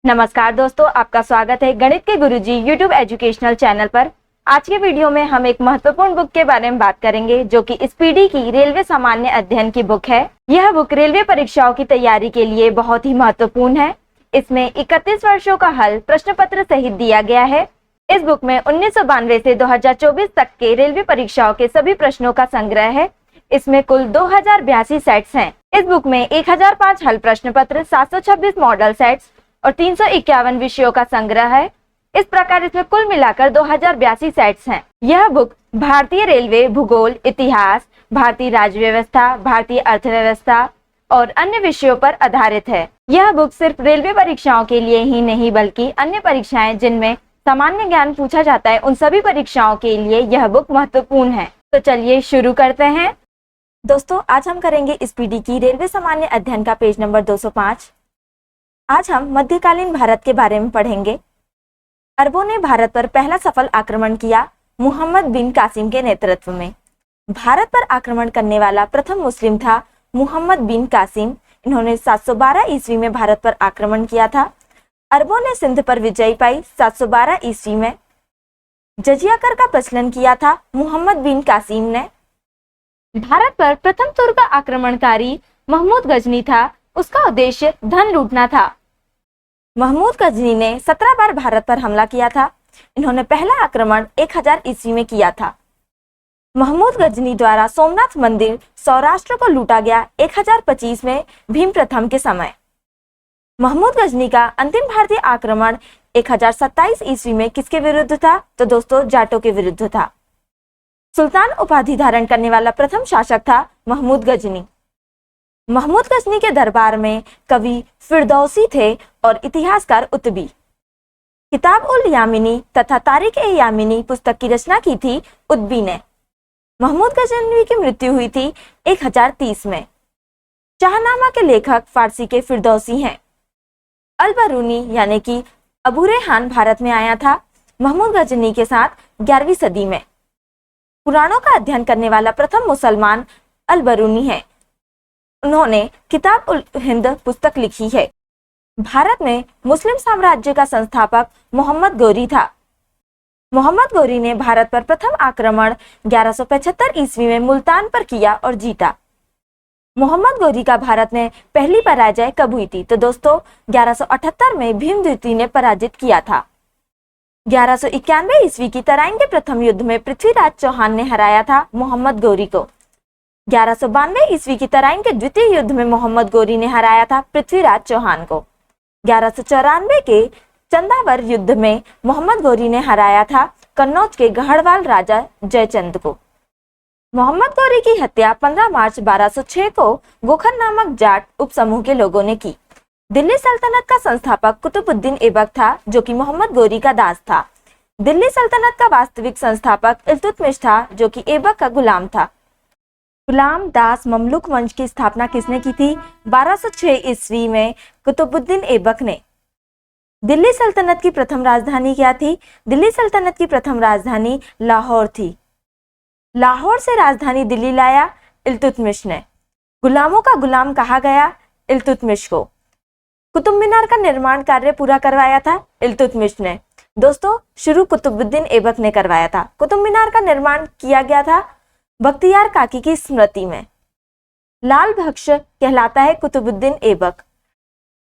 नमस्कार दोस्तों, आपका स्वागत है गणित के गुरुजी यूट्यूब एजुकेशनल चैनल पर। आज के वीडियो में हम एक महत्वपूर्ण बुक के बारे में बात करेंगे जो कि स्पीडी की रेलवे सामान्य अध्ययन की बुक है। यह बुक रेलवे परीक्षाओं की तैयारी के लिए बहुत ही महत्वपूर्ण है। इसमें 31 वर्षों का हल प्रश्न पत्र सहित दिया गया है। इस बुक में 1992 से 2024 तक के रेलवे परीक्षाओं के सभी प्रश्नों का संग्रह है। इसमें कुल 2082 सेट्स हैं। इस बुक में 1005 हल प्रश्न पत्र, 726 मॉडल सेट्स और 351 विषयों का संग्रह है। इस प्रकार इसमें कुल मिलाकर 2082 सेट्स हैं। यह बुक भारतीय रेलवे, भूगोल, इतिहास, भारतीय राज्य व्यवस्था, भारतीय अर्थव्यवस्था और अन्य विषयों पर आधारित है। यह बुक सिर्फ रेलवे परीक्षाओं के लिए ही नहीं बल्कि अन्य परीक्षाएं जिनमें सामान्य ज्ञान पूछा जाता है उन सभी परीक्षाओं के लिए यह बुक महत्वपूर्ण है। तो चलिए शुरू करते हैं। दोस्तों, आज हम करेंगे स्पीडी की रेलवे सामान्य अध्ययन का पेज नंबर 205। आज हम मध्यकालीन भारत के बारे में पढ़ेंगे। अरबों ने भारत पर पहला सफल आक्रमण किया मुहम्मद बिन कासिम के नेतृत्व में। भारत पर आक्रमण करने वाला प्रथम मुस्लिम था मुहम्मद बिन कासिम। इन्होंने 712 ईस्वी में भारत पर आक्रमण किया था। अरबों ने सिंध पर विजय पाई 712 ईस्वी में। जजिया कर का प्रचलन किया था मुहम्मद बिन कासिम ने। भारत पर प्रथम तुर्क आक्रमणकारी महमूद गजनी था। उसका उद्देश्य धन लूटना था। महमूद गजनी ने 17 बार भारत पर हमला किया था। इन्होंने पहला आक्रमण 1000 ईस्वी में किया था। महमूद गजनी द्वारा सोमनाथ मंदिर सौराष्ट्र को लूटा गया 1025 में भीम प्रथम के समय। महमूद गजनी का अंतिम भारतीय आक्रमण 1027 ईस्वी में किसके विरुद्ध था? तो दोस्तों, जाटों के विरुद्ध था। सुल्तान उपाधि धारण करने वाला प्रथम शासक था महमूद गजनी। महमूद गजनी के दरबार में कवि फिरदौसी थे और इतिहासकार उत्बी। किताब उल यामिनी तथा तारिक ए यामिनी पुस्तक की रचना की थी उत्बी ने। महमूद गजनवी की मृत्यु हुई थी 1030 में। शाहनामा के लेखक फारसी के फिरदौसी हैं। अल बरूनी यानी कि अबू रेहान भारत में आया था महमूद गजनी के साथ 11वीं सदी में। पुराणों का अध्ययन करने वाला प्रथम मुसलमान अल बरूनी है। उन्होंने किताब उल हिंद पुस्तक लिखी है। भारत में मुस्लिम साम्राज्य का संस्थापक मोहम्मद गोरी था। मोहम्मद गोरी ने भारत पर प्रथम आक्रमण 1175 ईस्वी में मुल्तान पर किया और जीता। मोहम्मद गोरी का भारत में पहली पराजय कब हुई थी? तो दोस्तों, 1178 में भीम द्वितीय ने पराजित किया था। 1191 ईस्वी की तराइन के प्रथम युद्ध में पृथ्वीराज चौहान ने हराया था मोहम्मद गोरी को। 1192 ईस्वी की तराइन के द्वितीय युद्ध में मोहम्मद गोरी ने हराया था पृथ्वीराज चौहान को। 1194 के चंदावर युद्ध में मोहम्मद गोरी ने हराया था कन्नौज के गढ़वाल राजा जयचंद को। मोहम्मद गोरी की हत्या 15 मार्च 1206 को गोखर नामक जाट उपसमूह के लोगों ने की। दिल्ली सल्तनत का संस्थापक कुतुबुद्दीन ऐबक था जो कि मोहम्मद गोरी का दास था। दिल्ली सल्तनत का वास्तविक संस्थापक इल्तुतमिश था जो कि ऐबक का गुलाम था। गुलाम दास ममलुक वंश की स्थापना किसने की थी? 1206 ईस्वी में कुतुबुद्दीन ऐबक ने। दिल्ली सल्तनत की प्रथम राजधानी क्या थी? दिल्ली सल्तनत की प्रथम राजधानी लाहौर थी। लाहौर से राजधानी दिल्ली लाया इल्तुतमिश ने। गुलामों का गुलाम कहा गया इल्तुतमिश को। कुतुब मीनार का निर्माण कार्य पूरा करवाया था इल्तुतमिश ने। दोस्तों, शुरू कुतुबुद्दीन ऐबक ने करवाया था। कुतुब मीनार का निर्माण किया गया था बख्तियार काकी की स्मृति में। लाल बख्श कहलाता है कुतुबुद्दीन ऐबक।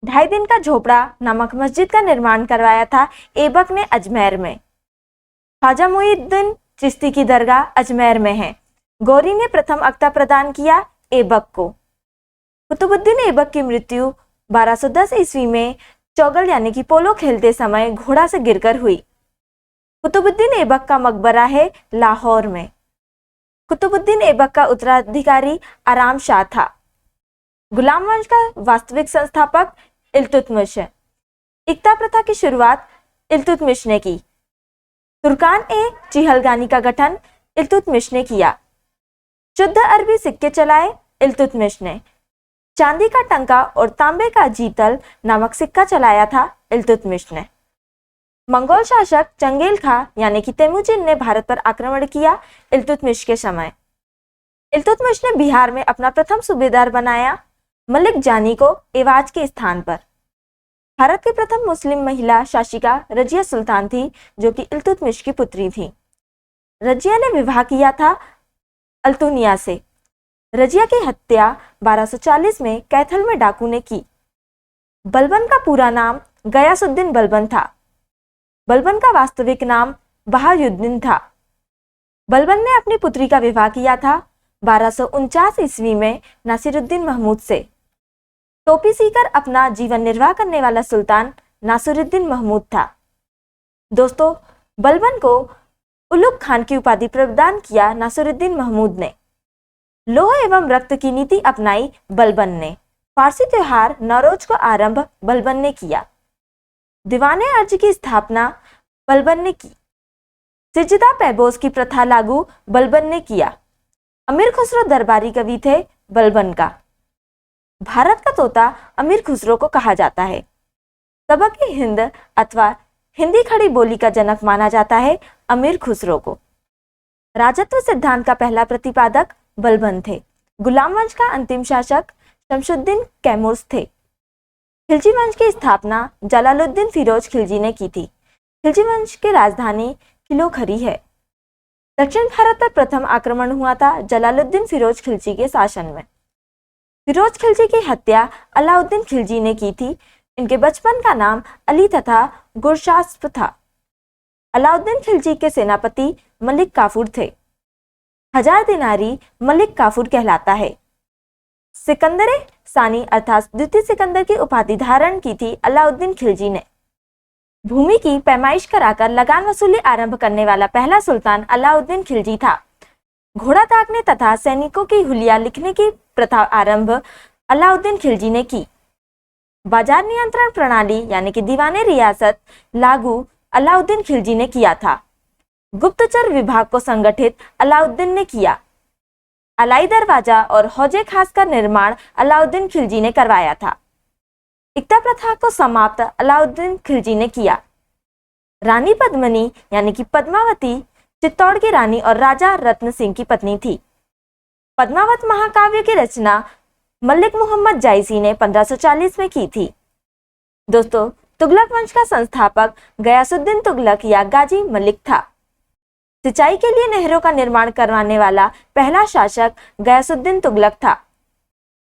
2.5 दिन का झोपड़ा नामक मस्जिद का निर्माण करवाया था ऐबक ने अजमेर में। ख्वाजा मुईनुद्दीन चिश्ती की दरगाह अजमेर में है। गौरी ने प्रथम अख्ता प्रदान किया ऐबक को। कुतुबुद्दीन ऐबक की मृत्यु 1210 ईस्वी में चौगल यानी कि पोलो खेलते समय घोड़ा से गिरकर हुई। कुतुबुद्दीन ऐबक का मकबरा है लाहौर में। कुतुबुद्दीन ऐबक का उत्तराधिकारी आराम शाह था। गुलाम वंश का वास्तविक संस्थापक इल्तुतमिश है। इक्ता प्रथा की शुरुआत इल्तुतमिश ने की। तुर्कान ए चिहलगानी का गठन इल्तुतमिश ने किया। शुद्ध अरबी सिक्के चलाए इल्तुतमिश ने। चांदी का टंका और तांबे का जीतल नामक सिक्का चलाया था इल्तुतमिश ने। मंगोल शासक चंगेल खा यानी कि तेमुजिन ने भारत पर आक्रमण किया इल्तुतमिश के समय। इल्तुतमिश ने बिहार में अपना प्रथम सूबेदार बनाया मलिक जानी को एवाज के स्थान पर। भारत की प्रथम मुस्लिम महिला शासिका रजिया सुल्तान थी, जो कि इल्तुतमिश की पुत्री थी। रजिया ने विवाह किया था अल्तुनिया से। रजिया की हत्या 1240 में कैथल में डाकू ने की। बलबन का पूरा नाम गयासुद्दीन बलबन था। बलबन का वास्तविक नाम बहाउद्दीन था। बलबन ने अपनी पुत्री का विवाह किया था 1249 ईस्वी में नासिरुद्दीन महमूद से। टोपी सीकर अपना जीवन निर्वाह करने वाला सुल्तान नासिरुद्दीन महमूद था। दोस्तों, बलबन को उलुग खान की उपाधि प्रदान किया नासिरुद्दीन महमूद ने। लोह एवं रक्त की नीति अपनाई बलबन ने। फारसी त्योहार नौरोज को आरंभ बलबन ने किया। दीवाने अर्ज की स्थापना बलबन ने की। सिजदा पैबोस की प्रथा लागू बलबन ने किया। अमीर खुसरो दरबारी कवि थे बलबन का। भारत का तोता अमीर खुसरो को कहा जाता है। सबक हिंद अथवा हिंदी खड़ी बोली का जनक माना जाता है अमीर खुसरो को। राजत्व सिद्धांत का पहला प्रतिपादक बलबन थे। गुलाम वंश का अंतिम शासक शमशुद्दीन कैमूर्स थे। खिलजी वंश की स्थापना जलालुद्दीन फिरोज खिलजी ने की थी। खिलजी वंश की राजधानी किलोखरी है। दक्षिण भारत पर प्रथम आक्रमण हुआ था जलालुद्दीन फिरोज खिलजी के शासन में। फिरोज खिलजी की हत्या अलाउद्दीन खिलजी ने की थी। इनके बचपन का नाम अली तथा गुरशास्प था। अलाउद्दीन खिलजी के सेनापति मलिक काफूर थे। हजार दिनारी मलिक काफूर कहलाता है। सिकंदर सानी अर्थात द्वितीय सिकंदर की उपाधि धारण की थी अलाउद्दीन खिलजी ने। भूमि की पैमाइश कराकर लगान वसूली आरंभ करने वाला पहला सुल्तान अलाउद्दीन खिलजी था। घोड़ा ताकने तथा सैनिकों की हुलिया लिखने की प्रथा आरंभ अलाउद्दीन खिलजी ने की। बाजार नियंत्रण प्रणाली यानी कि दीवाने रियासत लागू अलाउद्दीन खिलजी ने किया था। गुप्तचर विभाग को संगठित अलाउद्दीन ने किया। अलाई दरवाजा और हौजे खास का निर्माण अलाउद्दीन खिलजी ने करवाया था। इक्ता प्रथा को समाप्त अलाउद्दीन खिलजी ने किया। रानी पद्मिनी यानी कि पद्मावती चित्तौड़ की रानी और राजा रत्न सिंह की पत्नी थी। पद्मावत महाकाव्य की रचना मलिक मोहम्मद जायसी ने 1540 में की थी। दोस्तों, तुगलक वंश का संस्थापक गयासुद्दीन तुगलक या गाजी मलिक था। सिंचाई के लिए नहरों का निर्माण करवाने वाला पहला शासक गयासुद्दीन तुगलक था।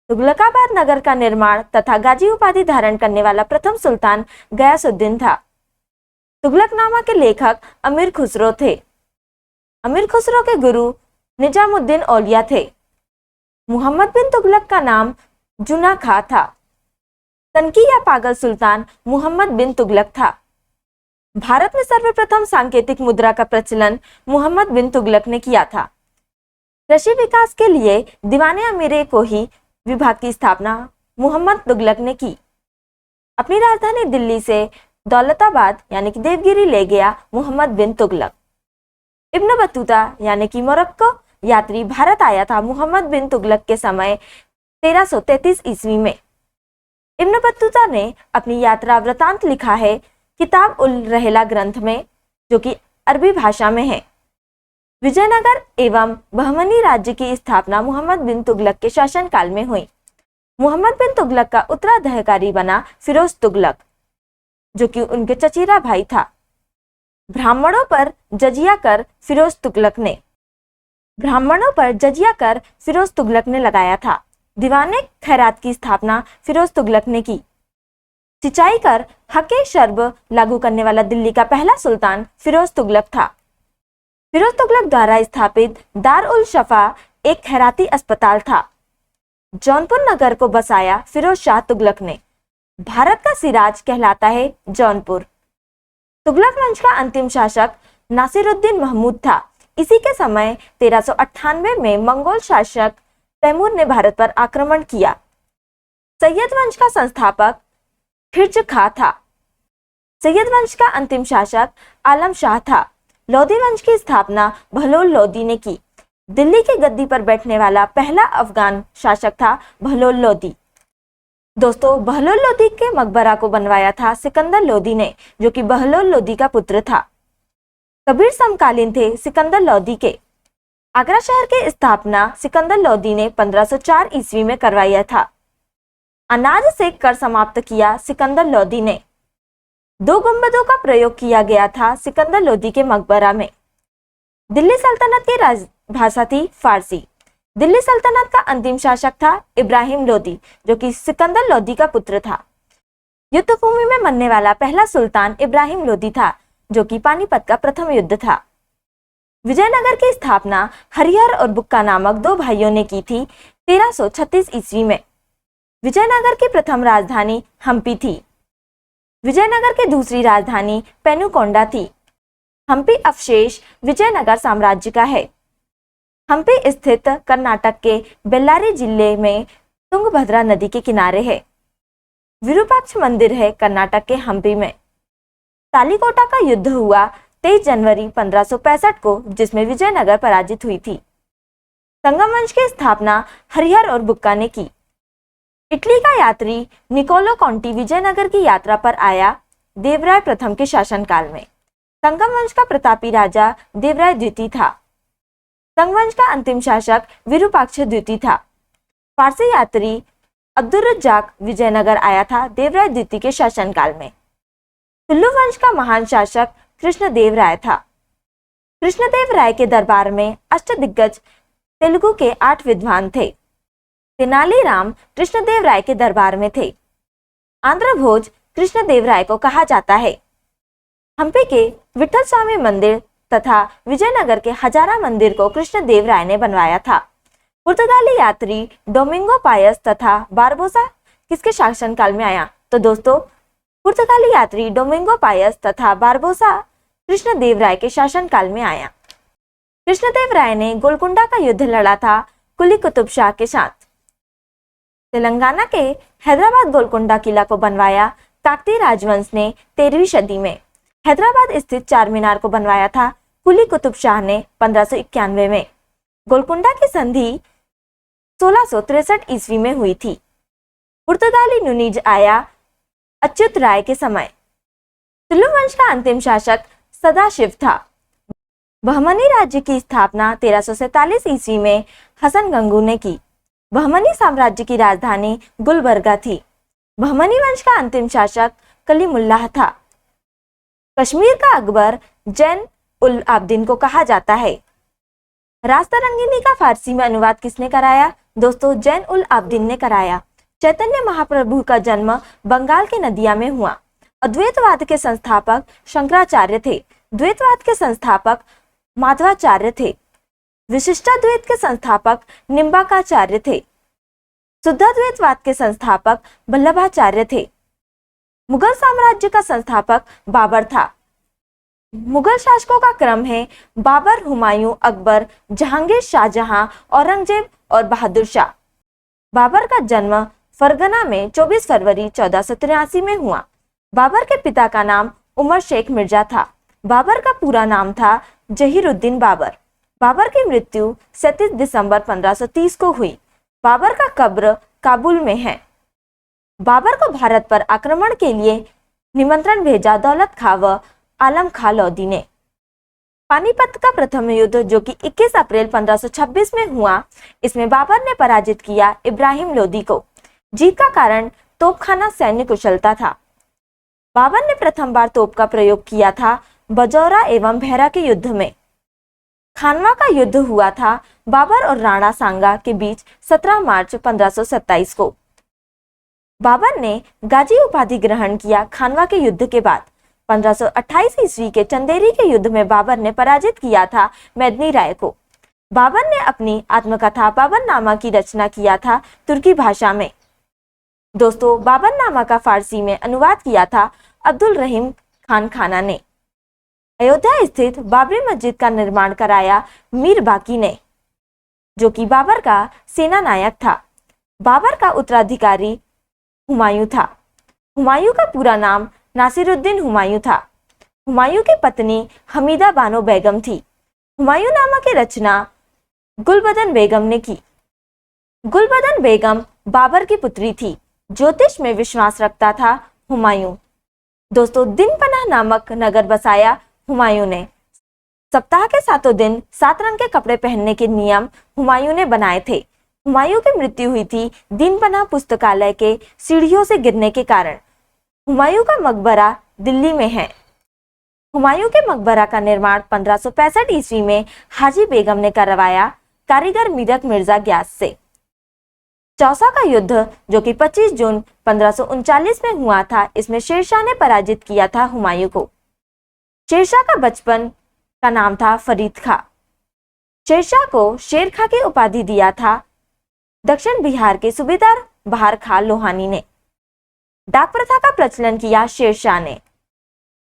तुगलकाबाद नगर का निर्माण तथा गाजी उपाधि धारण करने वाला प्रथम सुल्तान गयासुद्दीन था। तुगलकनामा के लेखक अमीर खुसरो थे। अमीर खुसरो के गुरु निजामुद्दीन औलिया थे। मुहम्मद बिन तुगलक का नाम जुना खां था। तनकी या पागल सुल्तान मुहम्मद बिन तुगलक था। भारत में सर्वप्रथम सांकेतिक मुद्रा का प्रचलन मुहम्मद बिन तुगलक ने किया था। कृषि विकास के लिए दीवाने अमीरे को ही विभाग की स्थापना मुहम्मद तुगलक ने की। अपनी राजधानी दिल्ली से दौलताबाद यानी कि देवगिरी ले गया मुहम्मद बिन तुगलक। इब्न बतूता यानी कि मोरक्को यात्री भारत आया था मुहम्मद बिन तुगलक के समय 1333 ईस्वी में। इब्न बतूता ने अपनी यात्रा वृतांत लिखा है किताब उल रहला ग्रंथ में, जो कि अरबी भाषा में है। विजयनगर एवं बहमनी राज्य की स्थापना मुहम्मद बिन तुगलक के शासनकाल में हुई। मुहम्मद बिन तुगलक का उत्तराधिकारी बना फिरोज तुगलक, जो कि उनके चचेरा भाई था। ब्राह्मणों पर जजिया कर फिरोज तुगलक ने लगाया था। दीवाने खैरात की स्थापना फिरोज तुगलक ने की। सिंचाई कर हके शर्ब लागू करने वाला दिल्ली का पहला सुल्तान फिरोज तुगलक था। फिरोज तुगलक द्वारा स्थापित दार उल शफा एक खैराती अस्पताल था। जौनपुर नगर को बसाया फिरोज शाह तुगलक ने। भारत का सिराज कहलाता है जौनपुर। तुगलक वंश का अंतिम शासक नासिरुद्दीन महमूद था। इसी के समय 1398 में मंगोल शासक तैमूर ने भारत पर आक्रमण किया। सैयद वंश का संस्थापक खिर्ज खां था। सैयद वंश का अंतिम शासक आलम शाह था। लोधी वंश की स्थापना बहलोल लोधी ने की। दिल्ली की गद्दी पर बैठने वाला पहला अफगान शासक था बहलोल लोधी। दोस्तों, बहलोल लोधी के मकबरा को बनवाया था सिकंदर लोधी ने, जो कि बहलोल लोधी का पुत्र था। कबीर समकालीन थे सिकंदर लोधी के। आगरा शहर की स्थापना सिकंदर लोधी ने 1504 ईस्वी में करवाया था। अनाज से कर समाप्त किया सिकंदर लोदी ने। 2 गुंबदों का प्रयोग किया गया था सिकंदर लोदी के मकबरा में। दिल्ली सल्तनत की राजभाषा थी फारसी। दिल्ली सल्तनत का अंतिम शासक था इब्राहिम लोदी, जो कि सिकंदर लोदी का पुत्र था। युद्ध भूमि में मरने वाला पहला सुल्तान इब्राहिम लोदी था, जो कि पानीपत का प्रथम युद्ध था। विजयनगर की स्थापना हरिहर और बुक्का नामक 2 भाइयों ने की थी 1336 ईस्वी में। विजयनगर की प्रथम राजधानी हम्पी थी। विजयनगर की दूसरी राजधानी पेनुकोंडा थी। हम्पी अवशेष विजयनगर साम्राज्य का है। हम्पी स्थित कर्नाटक के बेल्लारी जिले में तुंगभद्रा नदी के किनारे है। विरूपाक्ष मंदिर है कर्नाटक के हम्पी में। तालीकोटा का युद्ध हुआ 23 जनवरी 1565 को, जिसमें विजयनगर पराजित हुई थी। संगम वंश की स्थापना हरिहर और बुक्का ने की। इटली का यात्री निकोलो कॉन्टी विजयनगर की यात्रा पर आया देवराय प्रथम के शासनकाल में। संगम वंश का प्रतापी राजा देवराय द्वितीय था। संगम वंश का अंतिम शासक विरूपाक्ष द्वितीय था। फारसी यात्री अब्दुर्रज्जाक विजयनगर आया था देवराय द्वितीय के शासनकाल में। तुलु वंश का महान शासक कृष्णदेव राय था। कृष्णदेव राय के दरबार में अष्टदिग्गज तेलुगु के 8 विद्वान थे। तेनालीराम कृष्णदेव राय के दरबार में थे। आंध्र भोज कृष्णदेव राय को कहा जाता है। हम्पी के विठल स्वामी मंदिर तथा विजयनगर के हजारा मंदिर को कृष्णदेव राय ने बनवाया था। पुर्तगाली यात्री डोमिंगो पायस तथा बारबोसा किसके शासनकाल में आया? तो दोस्तों, पुर्तगाली यात्री डोमिंगो पायस तथा बारबोसा कृष्णदेव राय के शासनकाल में आया। कृष्णदेव राय ने गोलकुंडा का युद्ध लड़ा था कुली कुतुब शाह के साथ। तेलंगाना के हैदराबाद गोलकुंडा किला को बनवाया काकतीय राजवंश ने 13वीं सदी में। हैदराबाद स्थित चार मीनार को बनवाया था कुली कुतुब शाह ने 1591 में। गोलकुंडा की संधि 1663 ईस्वी में हुई थी। पुर्तगाली नुनीज आया अच्युत राय के समय। तुलु वंश का अंतिम शासक सदाशिव था। बहमनी राज्य की स्थापना 1347 ईस्वी में हसन गंगू ने की। बहमनी साम्राज्य की राजधानी गुलबर्गा थी। बहमनी वंश का अंतिम शासक कलीमुल्लाह था। कश्मीर का अकबर जैन उल आब्दीन को कहा जाता है। रास्ता रंगीनी का फारसी में अनुवाद किसने कराया? दोस्तों, जैन उल आब्दीन ने कराया। चैतन्य महाप्रभु का जन्म बंगाल के नदिया में हुआ। अद्वैतवाद के संस्थापक शंकराचार्य थे। द्वैतवाद के संस्थापक माधवाचार्य थे। विशिष्टाद्वैत के संस्थापक निम्बाकाचार्य थे। शुद्धाद्वैतवाद के संस्थापक वल्लभाचार्य थे। मुगल साम्राज्य का संस्थापक बाबर था। मुगल शासकों का क्रम है बाबर, हुमायूं, अकबर, जहांगीर, शाहजहां, औरंगजेब और बहादुर शाह। बाबर का जन्म फरगना में 24 फरवरी 1483 में हुआ। बाबर के पिता का नाम उमर शेख मिर्जा था। बाबर का पूरा नाम था जहीरुद्दीन बाबर। बाबर की मृत्यु 37 दिसंबर 1530 को हुई। बाबर का कब्र काबुल में है। बाबर को भारत पर आक्रमण के लिए निमंत्रण भेजा दौलत खां व आलम खां लोदी ने। पानीपत का प्रथम युद्ध, जो कि 21 अप्रैल 1526 में हुआ, इसमें बाबर ने पराजित किया इब्राहिम लोदी को। जीत का कारण तोपखाना सैन्य कुशलता था। बाबर ने प्रथम बार तोप का प्रयोग किया था बजौरा एवं भैरा के युद्ध में। खानवा का युद्ध हुआ था बाबर और राणा सांगा के बीच 17 मार्च 1527 को। बाबर ने गाजी उपाधि ग्रहण किया खानवा के युद्ध के बाद। 1528 ईस्वी के चंदेरी के युद्ध में बाबर ने पराजित किया था मेदिनी राय को। बाबर ने अपनी आत्मकथा बाबरनामा की रचना किया था तुर्की भाषा में। दोस्तों, बाबरनामा का फारसी में अनुवाद किया था अब्दुल रहीम खान खाना ने। अयोध्या स्थित बाबरी मस्जिद का निर्माण कराया मीर बाकी ने, जो कि बाबर का सेना नायक था। बाबर का उत्तराधिकारी हुमायूं था। हुमायूं का पूरा नाम नासिरुद्दीन हुमायूं था। हुमायूं की पत्नी हमीदा बानो बेगम थी। हुमायूं नामा की रचना गुलबदन बेगम ने की। गुलबदन बेगम बाबर की पुत्री थी। ज्योतिष में विश्वास रखता था हुमायूं। दोस्तों, दिन पनाह नामक नगर बसाया हुमायूं ने। सप्ताह के 7 दिन 7 रंग के कपड़े पहनने के नियम हुमायूं ने बनाए थे। हुमायूं की मृत्यु हुई थी दीनपनाह पुस्तकालय के सीढ़ियों से गिरने के कारण। हुमायूं का मकबरा दिल्ली में है। हुमायूं के मकबरा का निर्माण 1565 ईस्वी में हाजी बेगम ने करवाया, कारीगर मीरक मिर्जा ग्यास से। चौसा का युद्ध जो कि 25 जून 1539 में हुआ था, इसमें शेरशाह ने पराजित किया था हुमायूं को। शेरशाह का बचपन का नाम था फरीद खां। शेरशाह को शेर खां की उपाधि दिया था दक्षिण बिहार के सूबेदार बहार खां लोहानी ने। डाक प्रथा का प्रचलन किया शेरशाह ने।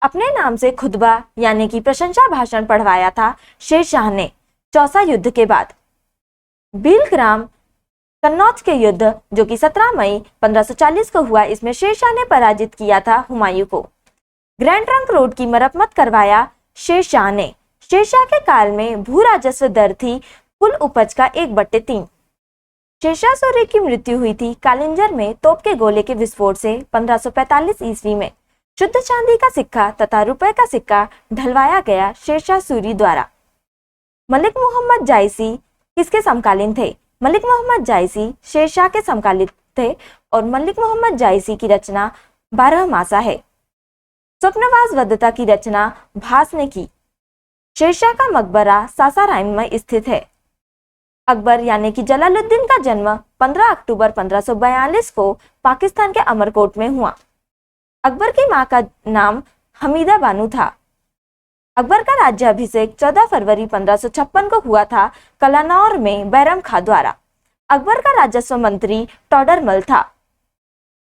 अपने नाम से खुतबा यानी कि प्रशंसा भाषण पढ़वाया था शेरशाह ने चौसा युद्ध के बाद। बीलग्राम कन्नौज के युद्ध जो कि 17 मई 1540 को हुआ, इसमें शेरशाह ने पराजित किया था हुमायूं को। ग्रैंड ट्रंक रोड की मरम्मत करवाया शेरशाह ने। शेरशाह के काल में भू राजस्व दर थी कुल उपज का 1/3। शेरशाह सूरी की मृत्यु हुई थी कालिंजर में तोप के गोले के विस्फोट से 1545 ईस्वी में। शुद्ध चांदी का सिक्का तथा रुपए का सिक्का ढलवाया गया शेरशाह सूरी द्वारा। मलिक मोहम्मद जायसी किसके समकालीन थे? मलिक मोहम्मद जायसी शेरशाह के समकालीन थे और मलिक मोहम्मद जायसी की रचना 12 मासा है। स्वप्नवास वदता की रचना भास ने की। शेरशाह का मकबरा सासाराम में स्थित है। अकबर यानी कि जलालुद्दीन का जन्म 15 अक्टूबर 1542 को पाकिस्तान के अमरकोट में हुआ। अकबर की मां का नाम हमीदा बानो था। अकबर का राज्याभिषेक 14 फरवरी 1556 को हुआ था कलानौर में बैरम खां द्वारा। अकबर का राजस्व मंत्री टोडरमल था।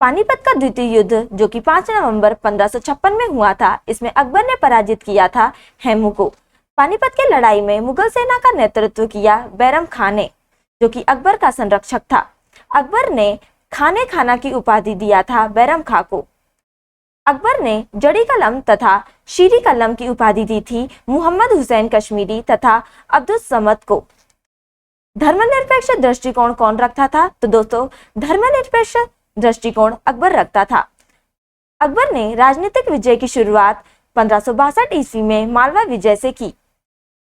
पानीपत का द्वितीय युद्ध जो कि 5 नवंबर 1556 में हुआ था, इसमें अकबर ने पराजित किया था हेमू को। पानीपत की लड़ाई में मुगल सेना का नेतृत्व किया बैरम खां ने, जो कि अकबर का संरक्षक था। अकबर ने खाने खाना की उपाधि दिया था बैरम खां को। अकबर ने जड़ी कलम तथा शीरी कलम की उपाधि दी थी मोहम्मद हुसैन कश्मीरी तथा अब्दुल समद को। धर्मनिरपेक्ष दृष्टिकोण कौन रखता था? तो दोस्तों, धर्मनिरपेक्ष दृष्टिकोण अकबर रखता था। अकबर ने राजनीतिक विजय की शुरुआत 1562 ईस्वी में मालवा विजय से की।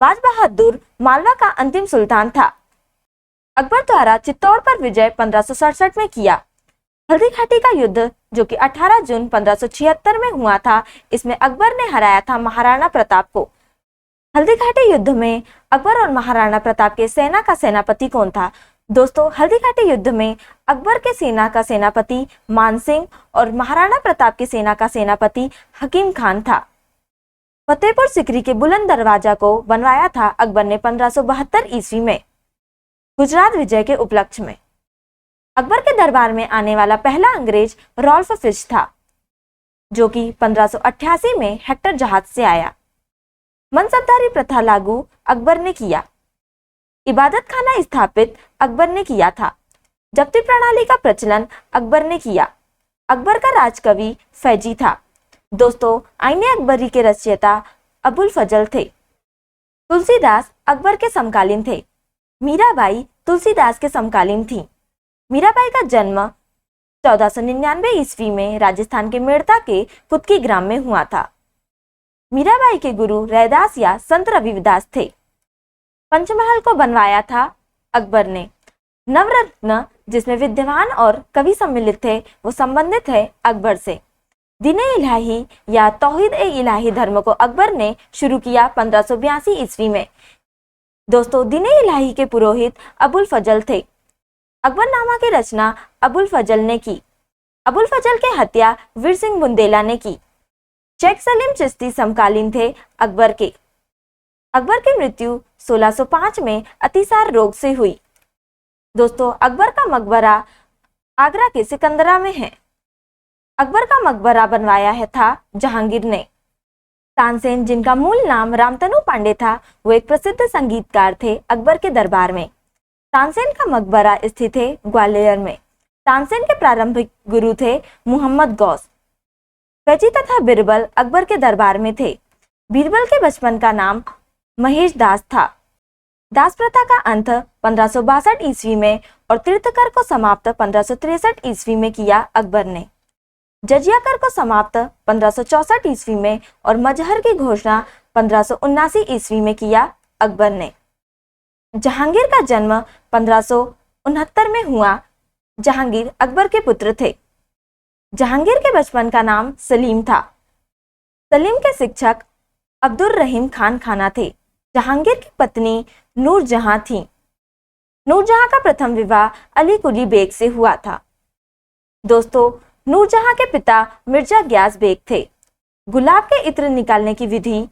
बाज बहादुर मालवा का अंतिम सुल्तान था। अकबर द्वारा चित्तौड़ पर विजय 1567 में किया। हल्दी घाटी का युद्ध जो कि 18 जून 1576 में हुआ था, इसमें अकबर ने हराया था महाराणा प्रताप को। हल्दी घाटी युद्ध में अकबर और महाराणा प्रताप के सेना का सेनापति कौन था? दोस्तों, हल्दी घाटी युद्ध में अकबर के सेना का सेनापति मानसिंह और महाराणा प्रताप की सेना का सेनापति हकीम खान था। फतेहपुर सिकरी के बुलंद दरवाजा को बनवाया था अकबर ने 1572 ईस्वी में गुजरात विजय के उपलक्ष्य में। अकबर के दरबार में आने वाला पहला अंग्रेज रॉल्फ फिश था, जो कि 1588 में हेक्टर जहाज से आया। मनसबदारी प्रथा लागू अकबर ने किया। इबादत खाना स्थापित अकबर ने किया था। जब्ती प्रणाली का प्रचलन अकबर ने किया। अकबर का राजकवि फैजी था। दोस्तों, आईने अकबरी के रचयिता अबुल फजल थे। तुलसीदास अकबर के समकालीन थे। मीराबाई तुलसीदास के समकालीन थी। मीराबाई का जन्म 1499 ईस्वी में राजस्थान के मेड़ता के कुतकी ग्राम में हुआ था। मीराबाई के गुरु रैदास या संत रविदास थे। पंचमहल को बनवाया था अकबर ने। नवरत्न जिसमें विद्वान और कवि सम्मिलित थे, वो संबंधित है अकबर से। दीन इलाही या तौहीद ए इलाही धर्म को अकबर ने शुरू किया 1582 ईस्वी में। दोस्तों, दीन इलाही के पुरोहित अबुल फजल थे। अकबरनामा की रचना अबुल फजल ने की। अबुल फजल की हत्या वीर सिंह बुंदेला ने की। शेख सलीम चिश्ती समकालीन थे अकबर के। अकबर की मृत्यु 1605 में अतिसार रोग से हुई। दोस्तों, अकबर का मकबरा आगरा के सिकंदरा में है। अकबर का मकबरा बनवाया है था जहांगीर ने। तानसेन, जिनका मूल नाम रामतनु पांडे था, वो एक प्रसिद्ध संगीतकार थे अकबर के दरबार में। तानसेन का मकबरा स्थित है ग्वालियर में। तानसेन के प्रारंभिक गुरु थे मुहम्मद गौस। गजी तथा बीरबल अकबर के दरबार में थे। बीरबल के बचपन का नाम महेश दास था। दास प्रथा का अंत 1562 ईस्वी में और तीर्थकर को समाप्त 1563 ईस्वी में किया अकबर ने। जजिया कर को समाप्त 1564 ईस्वी में और मजहर की घोषणा 1579 ईस्वी में किया अकबर ने। जहांगीर का जन्म 1969 में हुआ। जहांगीर अकबर के पुत्र थे। जहांगीर के बचपन का नाम सलीम था। सलीम के शिक्षक अब्दुल रहीम खान खाना थे। जहांगीर की पत्नी नूरजहां थी। नूरजहां का प्रथम विवाह अली कुली बेग से हुआ था। दोस्तों, नूरजहां के पिता मिर्जा ग्यास बेग थे। गुलाब के इत्र निकालने की विधि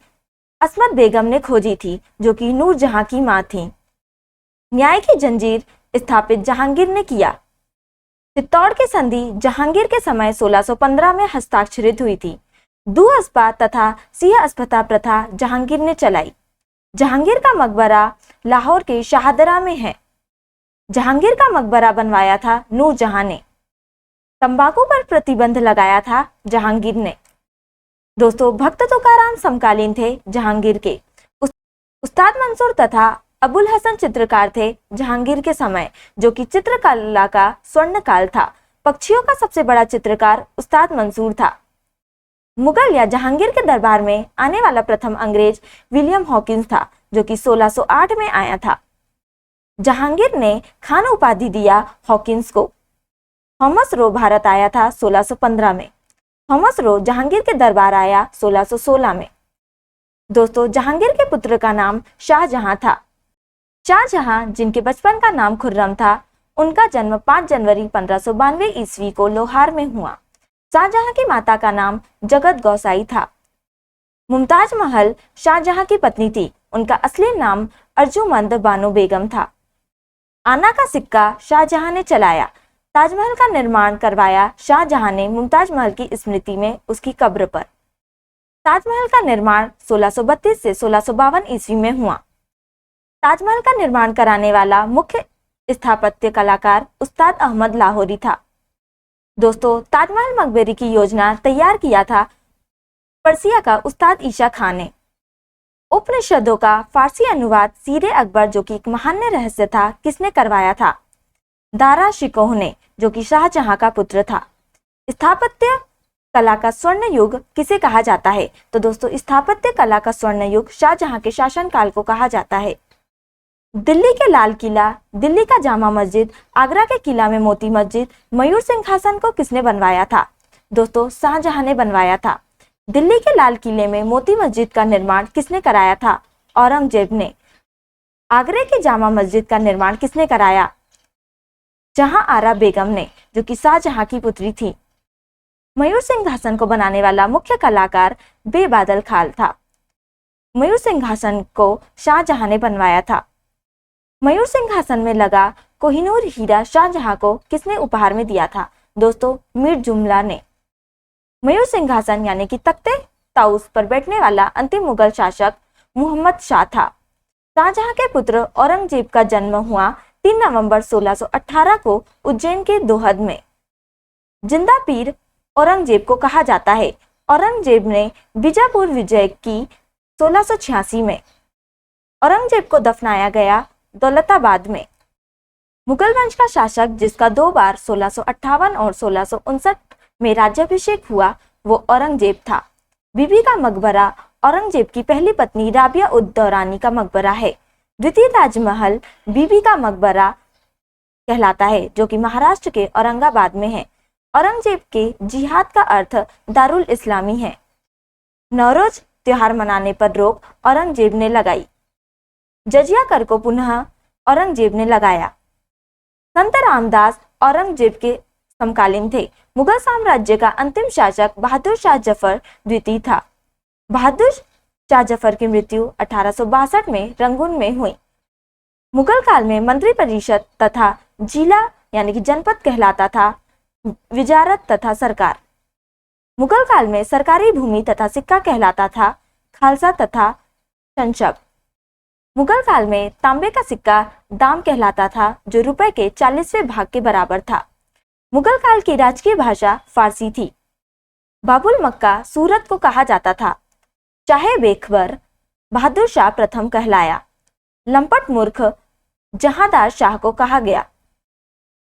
असमत बेगम ने खोजी थी, जो कि नूरजहां की मां थी। न्याय की जंजीर स्थापित जहांगीर ने किया। चित्तौड़ की संधि जहांगीर के समय 1615 में हस्ताक्षरित हुई थी। दुअस्पा तथा सिंह अस्पता प्रथा जहांगीर ने चलाई। जहांगीर का मकबरा लाहौर के शाहदरा में है। जहांगीर का मकबरा बनवाया था नूरजहां ने। तंबाकू पर प्रतिबंध लगाया था जहांगीर ने। दोस्तों, भक्त तुकाराम समकालीन थे जहांगीर के। उस्ताद मंसूर तथा अबुल हसन चित्रकार थे जहांगीर के समय, जो कि चित्रकला का स्वर्ण काल था। पक्षियों का सबसे बड़ा चित्रकार उस्ताद मंसूर था। मुगल या जहांगीर के दरबार में आने वाला प्रथम अंग्रेज विलियम हॉकिंस था, जो कि 1608 में आया था। जहांगीर ने खान उपाधि दिया हॉकिंस को। थॉमस रो भारत आया था 1615 में। थॉमस रो जहांगीर के दरबार आया 1616 में। दोस्तों, जहांगीर के पुत्र का नाम शाहजहां था। शाहजहां, जिनके बचपन का नाम खुर्रम था, उनका जन्म 5 जनवरी 1592 ईस्वी को लोहार में हुआ। शाहजहां की माता का नाम जगत गौसाई था। मुमताज महल शाहजहां की पत्नी थी। उनका असली नाम अर्जुमंद बानो बेगम था। आना का सिक्का शाहजहां ने चलाया। ताजमहल का निर्माण करवाया शाहजहां ने मुमताज महल की स्मृति में उसकी कब्र पर। ताजमहल का निर्माण 1632 से 1652 ईस्वी में हुआ। ताजमहल का निर्माण कराने वाला मुख्य स्थापत्य कलाकार उस्ताद अहमद लाहौरी था। दोस्तों, ताजमहल मकबरे की योजना तैयार किया था पर्सिया का उस्ताद ईशा खान ने। उपनिषदों का फारसी अनुवाद सीरे अकबर, जो कि एक महान रहस्य था, किसने करवाया था? दारा शिकोह ने, जो कि शाहजहां का पुत्र था। स्थापत्य कला का स्वर्ण युग किसे कहा जाता है? तो दोस्तों, स्थापत्य कला का स्वर्ण युग शाहजहां के शासनकाल को कहा जाता है। दिल्ली के लाल किला, दिल्ली का जामा मस्जिद, आगरा के किला में मोती मस्जिद, मयूर सिंहासन को किसने बनवाया था? दोस्तों, शाहजहां ने बनवाया था। दिल्ली के लाल किले में मोती मस्जिद का निर्माण किसने कराया था? औरंगजेब ने। आगरे की जामा मस्जिद का निर्माण किसने कराया? जहां आरा बेगम ने, जो कि शाहजहां की पुत्री थी। मयूर सिंहासन को बनाने वाला मुख्य कलाकार बेबादल खान था। मयूर सिंहासन को शाहजहां ने बनवाया था। मयूर सिंहासन में लगा कोहिनूर हीरा शाहजहां को किसने उपहार में दिया था? दोस्तों, मीर जुमला ने। मयूर सिंहासन यानी कि तख्ते ताउस पर बैठने वाला अंतिम मुगल शासक मुहम्मद शाह था। शाहजहां के पुत्र औरंगजेब का जन्म हुआ 3 नवंबर 1618 को उज्जैन के दोहद में। जिंदा पीर औरंगजेब को कहा जाता है। औरंगजेब ने बीजापुर विजय की 1686 में। औरंगजेब को दफनाया गया दौलताबाद में। मुगल वंश का शासक जिसका 2 बार 1658 और 1659 में राज्याभिषेक हुआ, वो औरंगजेब था। बीबी का मकबरा औरंगजेब की पहली पत्नी राबिया उद दौरानी का मकबरा है। द्वितीय ताजमहल बीबी का मकबरा कहलाता है, जो कि महाराष्ट्र के औरंगाबाद में है। औरंगजेब के जिहाद का अर्थ दारुल इस्लामी है। नौरोज त्योहार मनाने पर रोक औरंगजेब ने लगाई। जजिया कर को पुनः औरंगजेब ने लगाया। संत रामदास औरंगजेब के समकालीन थे। मुगल साम्राज्य का अंतिम शासक बहादुर शाह जफर द्वितीय था। बहादुर शाह जफर की मृत्यु 1862 में रंगून में हुई। मुगल काल में मंत्री परिषद तथा जिला यानी कि जनपद कहलाता था विजारत तथा सरकार। मुगल काल में सरकारी भूमि तथा सिक्का कहलाता था खालसा तथा संशब। मुगल काल में तांबे का सिक्का दाम कहलाता था, जो रुपए के 40वें भाग के बराबर था। मुगल काल की राजकीय भाषा फारसी थी। बाबुल मक्का सूरत को कहा जाता था। चाहे बेखबर बहादुर शाह प्रथम कहलाया। लंपट मूर्ख जहांदार शाह को कहा गया।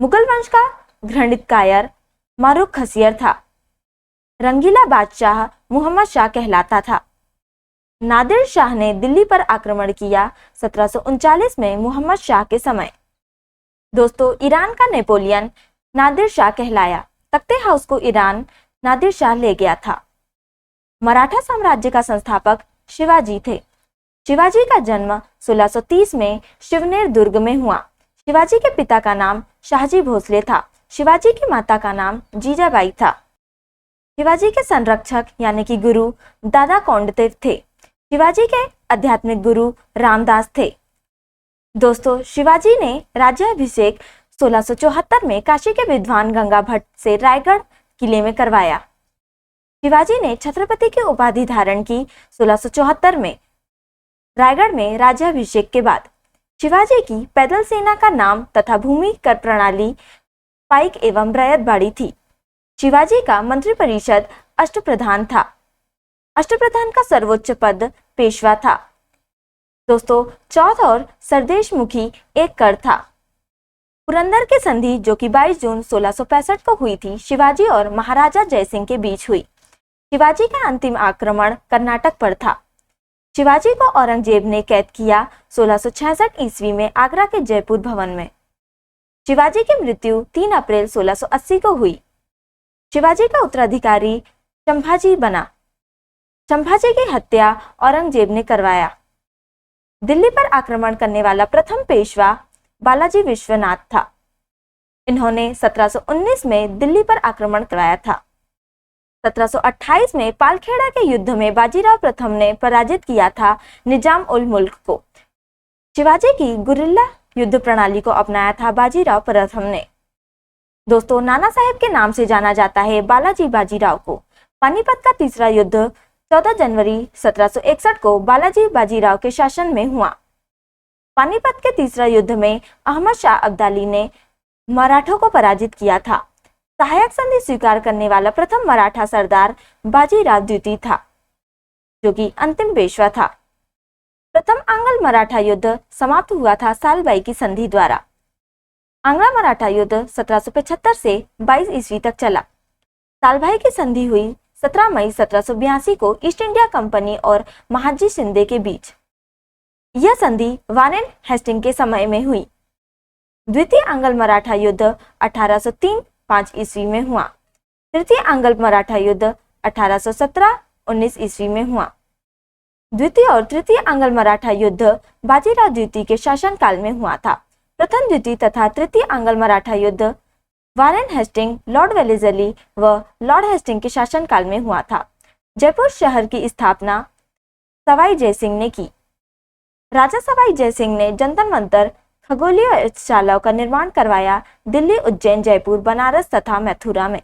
मुगल वंश का घृणित कायर मारूख खसियर था। रंगीला बादशाह मुहम्मद शाह कहलाता था। नादिर शाह ने दिल्ली पर आक्रमण किया 1739 में मुहम्मद शाह के समय। दोस्तों, ईरान का नेपोलियन नादिर शाह कहलाया। तख्ते हाउस को ईरान नादिर शाह ले गया था। मराठा साम्राज्य का संस्थापक शिवाजी थे। शिवाजी का जन्म 1630 में शिवनेर दुर्ग में हुआ। शिवाजी के पिता का नाम शाहजी भोसले था। शिवाजी की माता का नाम जीजाबाई था। शिवाजी के संरक्षक यानी कि गुरु दादा कोंडदेव थे। शिवाजी के आध्यात्मिक गुरु रामदास थे। दोस्तों, शिवाजी ने राज्याभिषेक 1674 में काशी के विद्वान गंगा भट्ट से रायगढ़ किले में करवाया। शिवाजी ने छत्रपति की उपाधि धारण की 1674 में रायगढ़ में राज्याभिषेक के बाद। शिवाजी की पैदल सेना का नाम तथा भूमि कर प्रणाली पाइक एवं रैयतबाड़ी थी। शिवाजी का मंत्रिपरिषद अष्टप्रधान था। अष्टप्रधान का सर्वोच्च पद पेशवा था। दोस्तों, चौथ और सरदेशमुखी एक कर था। पुरंदर की संधि जो कि 22 जून 1665 को हुई थी, शिवाजी और महाराजा जयसिंह के बीच हुई। शिवाजी का अंतिम आक्रमण कर्नाटक पर था। शिवाजी को औरंगजेब ने कैद किया 1666 ईस्वी में आगरा के जयपुर भवन में। शिवाजी की मृत्यु 3 अप्रैल 1680 को हुई। शिवाजी का उत्तराधिकारी संभाजी बना। संभाजी की हत्या औरंगजेब ने करवाया। दिल्ली पर आक्रमण करने वाला प्रथम पेशवा बालाजी विश्वनाथ था। इन्होंने 1719 में दिल्ली पर आक्रमण करवाया था। 1728 में पालखेड़ा के युद्ध में बाजीराव प्रथम ने पराजित किया था निजाम उल मुल्क को। शिवाजी की गुरिल्ला युद्ध प्रणाली को अपनाया था बाजीराव प्रथम ने। दोस्तों, नाना साहेब के नाम से जाना जाता है बालाजी बाजीराव को। पानीपत का तीसरा युद्ध 14 जनवरी 1761 को बालाजी बाजीराव के शासन में हुआ। पानीपत के तीसरा युद्ध में अहमद शाह अब्दाली ने मराठों को पराजित किया था। सहायक संधि स्वीकार करने वाला प्रथम मराठा सरदार बाजीराव द्वितीय था, जो कि अंतिम पेशवा था। प्रथम आंग्ल मराठा युद्ध समाप्त हुआ था सालबाई की संधि द्वारा। आंग्ल मराठा युद्ध 1775 से 22 ईस्वी तक चला। सालभाई की संधि हुई 17 मई 1782 को ईस्ट इंडिया कंपनी और महादजी शिंदे के बीच। यह संधि वारेन हेस्टिंग के समय में हुई। द्वितीय आंग्ल मराठा युद्ध 1803-5 ईस्वी में हुआ। तृतीय आंग्ल मराठा युद्ध 1817-19 ईस्वी में हुआ। द्वितीय और तृतीय आंग्ल मराठा युद्ध बाजीराव द्वितीय के शासनकाल में हुआ था। प्रथम, द्वितीय तथा तृतीय आंग्ल मराठा युद्ध वारेन हेस्टिंग, लॉर्ड वेलेजली व लॉर्ड हेस्टिंग के शासनकाल में हुआ था। जयपुर शहर की स्थापना सवाई जयसिंह ने की। राजा सवाई जयसिंह ने जंतर मंतर, खगोलीय शालाओं का निर्माण करवाया दिल्ली, उज्जैन, जयपुर, बनारस तथा मथुरा में।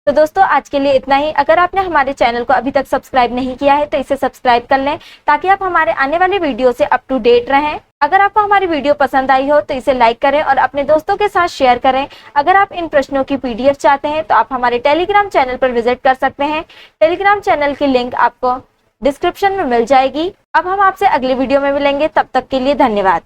तो दोस्तों, आज के लिए इतना ही। अगर आपने हमारे चैनल को अभी तक सब्सक्राइब नहीं किया है तो इसे सब्सक्राइब कर लें, ताकि आप हमारे आने वाले वीडियो से अप टू डेट रहें। अगर आपको हमारी वीडियो पसंद आई हो तो इसे लाइक करें और अपने दोस्तों के साथ शेयर करें। अगर आप इन प्रश्नों की PDF चाहते हैं तो आप हमारे टेलीग्राम चैनल पर विजिट कर सकते हैं। टेलीग्राम चैनल की लिंक आपको डिस्क्रिप्शन में मिल जाएगी। अब हम आपसे अगले वीडियो में मिलेंगे, तब तक के लिए धन्यवाद।